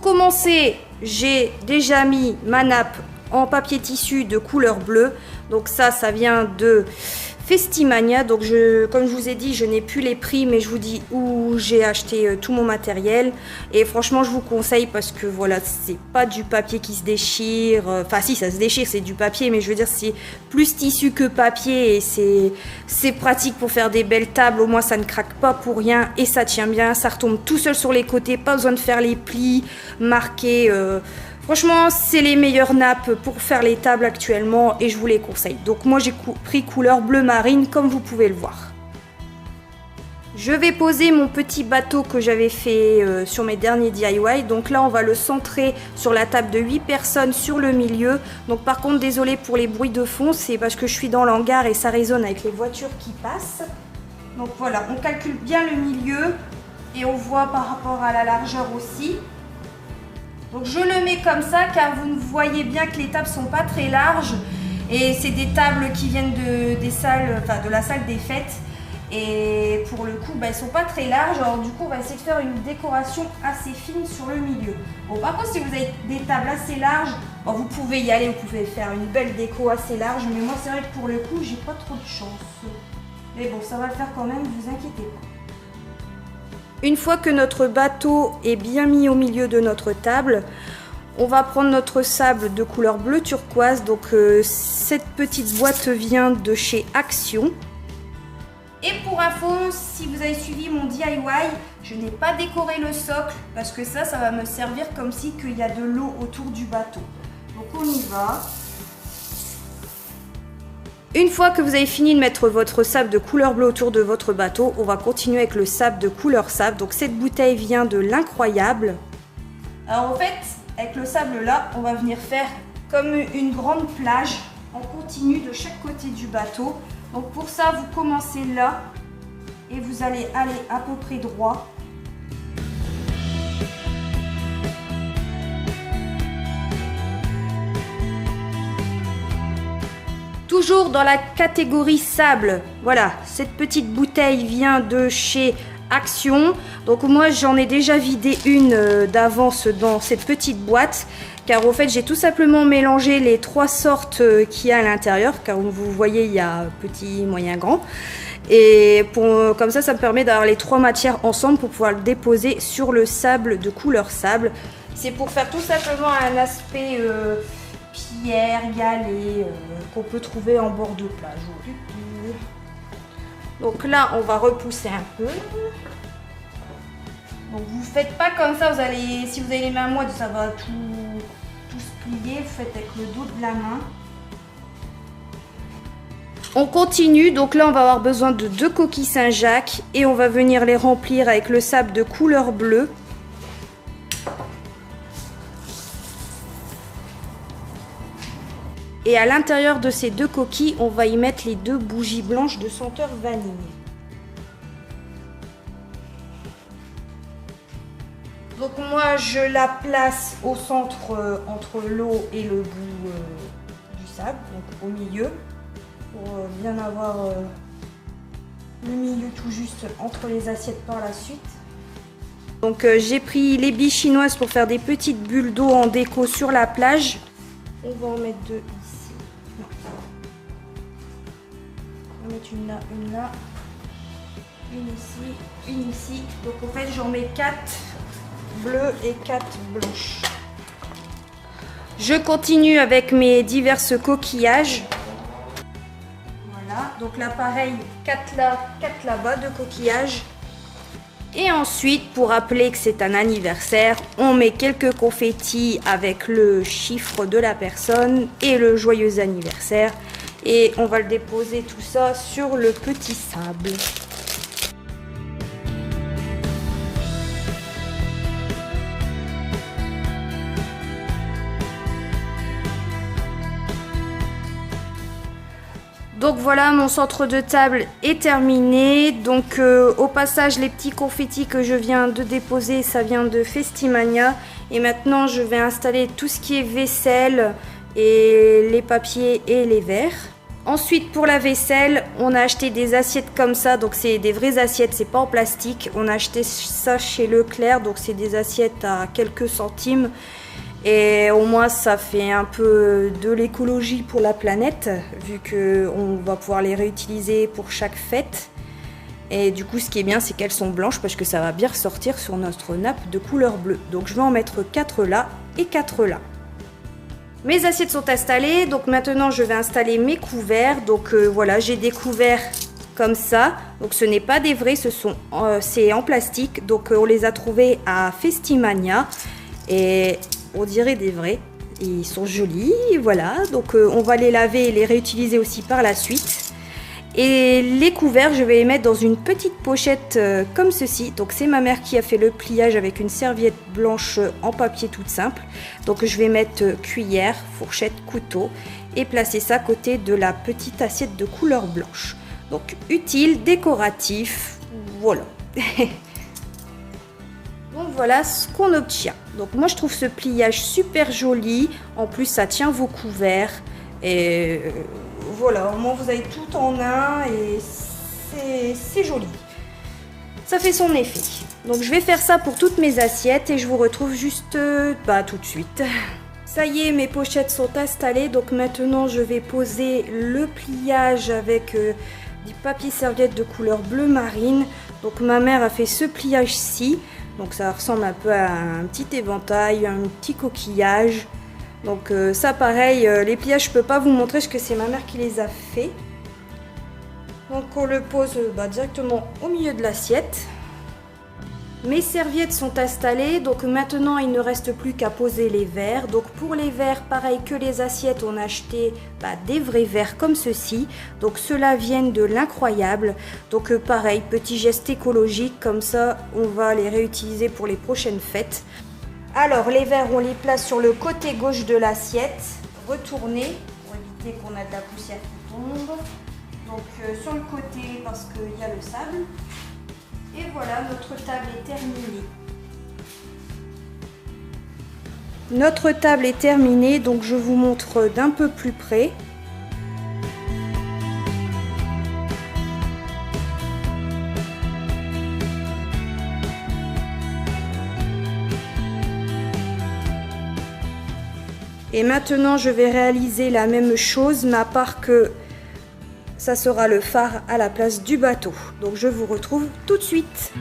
Pour commencer, j'ai déjà mis ma nappe en papier tissu de couleur bleue. Donc ça vient de Festimania. Donc comme je vous ai dit, je n'ai plus les prix, mais je vous dis où j'ai acheté tout mon matériel. Et franchement, je vous conseille parce que voilà, c'est pas du papier qui se déchire. Enfin si, ça se déchire, c'est du papier, mais je veux dire, c'est plus tissu que papier et c'est pratique pour faire des belles tables. Au moins, ça ne craque pas pour rien et ça tient bien. Ça retombe tout seul sur les côtés, pas besoin de faire les plis, marquer. Franchement, c'est les meilleures nappes pour faire les tables actuellement et je vous les conseille. Donc moi, j'ai pris couleur bleu marine comme vous pouvez le voir. Je vais poser mon petit bateau que j'avais fait sur mes derniers DIY. Donc là, on va le centrer sur la table de 8 personnes sur le milieu. Donc par contre, désolé pour les bruits de fond, c'est parce que je suis dans l'hangar et ça résonne avec les voitures qui passent. Donc voilà, on calcule bien le milieu et on voit par rapport à la largeur aussi. Donc je le mets comme ça car vous voyez bien que les tables sont pas très larges et c'est des tables qui viennent des salles, enfin de la salle des fêtes et pour le coup elles sont pas très larges. Alors du coup on va essayer de faire une décoration assez fine sur le milieu. Bon, par contre si vous avez des tables assez larges, bon, vous pouvez y aller, vous pouvez faire une belle déco assez large, mais moi c'est vrai que pour le coup j'ai pas trop de chance. Mais bon, ça va le faire quand même, ne vous inquiétez pas. Une fois que notre bateau est bien mis au milieu de notre table, on va prendre notre sable de couleur bleu turquoise. Donc cette petite boîte vient de chez Action. Et pour info, si vous avez suivi mon DIY, je n'ai pas décoré le socle parce que ça va me servir comme si qu'il y a de l'eau autour du bateau. Donc on y va. Une fois que vous avez fini de mettre votre sable de couleur bleue autour de votre bateau, on va continuer avec le sable de couleur sable. Donc cette bouteille vient de l'Incroyable. Alors en fait, avec le sable là, on va venir faire comme une grande plage en continu de chaque côté du bateau. Donc pour ça, vous commencez là et vous allez aller à peu près droit. Toujours dans la catégorie sable, voilà, cette petite bouteille vient de chez Action. Donc moi j'en ai déjà vidé une d'avance dans cette petite boîte. Car au fait j'ai tout simplement mélangé les 3 sortes qu'il y a à l'intérieur. Car vous voyez il y a petit, moyen, grand. Et comme ça me permet d'avoir les 3 matières ensemble pour pouvoir le déposer sur le sable de couleur sable. C'est pour faire tout simplement un aspect... pierre, galet qu'on peut trouver en bord de plage. Donc là, on va repousser un peu. Donc vous faites pas comme ça, si vous avez les mains moites, ça va tout se plier. Vous faites avec le dos de la main. On continue, donc là on va avoir besoin de 2 coquilles Saint-Jacques et on va venir les remplir avec le sable de couleur bleue. Et à l'intérieur de ces 2 coquilles, on va y mettre les 2 bougies blanches de senteur vanille. Donc moi, je la place au centre entre l'eau et le bout du sable, donc au milieu, pour bien avoir le milieu tout juste entre les assiettes par la suite. Donc j'ai pris les billes chinoises pour faire des petites bulles d'eau en déco sur la plage. On va en mettre 2 ici. Non. On va mettre une là, une ici, une ici. Donc en fait j'en mets 4 bleues et 4 blanches. Je continue avec mes divers coquillages. Voilà, donc là pareil, 4 là, 4 là-bas de coquillages. Et ensuite, pour rappeler que c'est un anniversaire, on met quelques confettis avec le chiffre de la personne et le joyeux anniversaire. Et on va le déposer tout ça sur le petit sable. Donc voilà, mon centre de table est terminé. Donc au passage, les petits confettis que je viens de déposer, ça vient de Festimania. Et maintenant, je vais installer tout ce qui est vaisselle et les papiers et les verres. Ensuite, pour la vaisselle, on a acheté des assiettes comme ça, donc c'est des vraies assiettes, c'est pas en plastique. On a acheté ça chez Leclerc, donc c'est des assiettes à quelques centimes. Et au moins, ça fait un peu de l'écologie pour la planète, vu qu'on va pouvoir les réutiliser pour chaque fête. Et du coup, ce qui est bien, c'est qu'elles sont blanches parce que ça va bien ressortir sur notre nappe de couleur bleue. Donc je vais en mettre 4 là et 4 là. Mes assiettes sont installées, donc maintenant je vais installer mes couverts. Donc voilà, j'ai des couverts comme ça. Donc ce n'est pas des vrais, c'est en plastique. Donc on les a trouvés à Festimania et on dirait des vrais. Ils sont jolis, voilà. Donc on va les laver et les réutiliser aussi par la suite. Et les couverts, je vais les mettre dans une petite pochette comme ceci. Donc c'est ma mère qui a fait le pliage avec une serviette blanche en papier toute simple. Donc je vais mettre cuillère, fourchette, couteau et placer ça à côté de la petite assiette de couleur blanche. Donc utile, décoratif, voilà. Donc voilà ce qu'on obtient. Donc moi je trouve ce pliage super joli. En plus ça tient vos couverts. Et voilà, au moins vous avez tout en un et c'est joli. Ça fait son effet. Donc je vais faire ça pour toutes mes assiettes et je vous retrouve juste tout de suite. Ça y est, mes pochettes sont installées. Donc maintenant je vais poser le pliage avec du papier serviette de couleur bleu marine. Donc ma mère a fait ce pliage-ci. Donc ça ressemble un peu à un petit éventail, un petit coquillage. Donc ça pareil, les pliages je peux pas vous montrer parce que c'est ma mère qui les a fait. Donc on le pose directement au milieu de l'assiette. Mes serviettes sont installées, donc maintenant il ne reste plus qu'à poser les verres. Donc pour les verres, pareil que les assiettes, on a acheté des vrais verres comme ceci. Donc ceux-là viennent de l'Incroyable. Donc pareil, petit geste écologique, comme ça on va les réutiliser pour les prochaines fêtes. Alors les verres, on les place sur le côté gauche de l'assiette, retournés pour éviter qu'on a de la poussière qui tombe. Donc sur le côté parce qu'il y a le sable. Et voilà, notre table est terminée. Notre table est terminée, donc je vous montre d'un peu plus près. Et maintenant, je vais réaliser la même chose, mais à part que ça sera le phare à la place du bateau. Donc je vous retrouve tout de suite.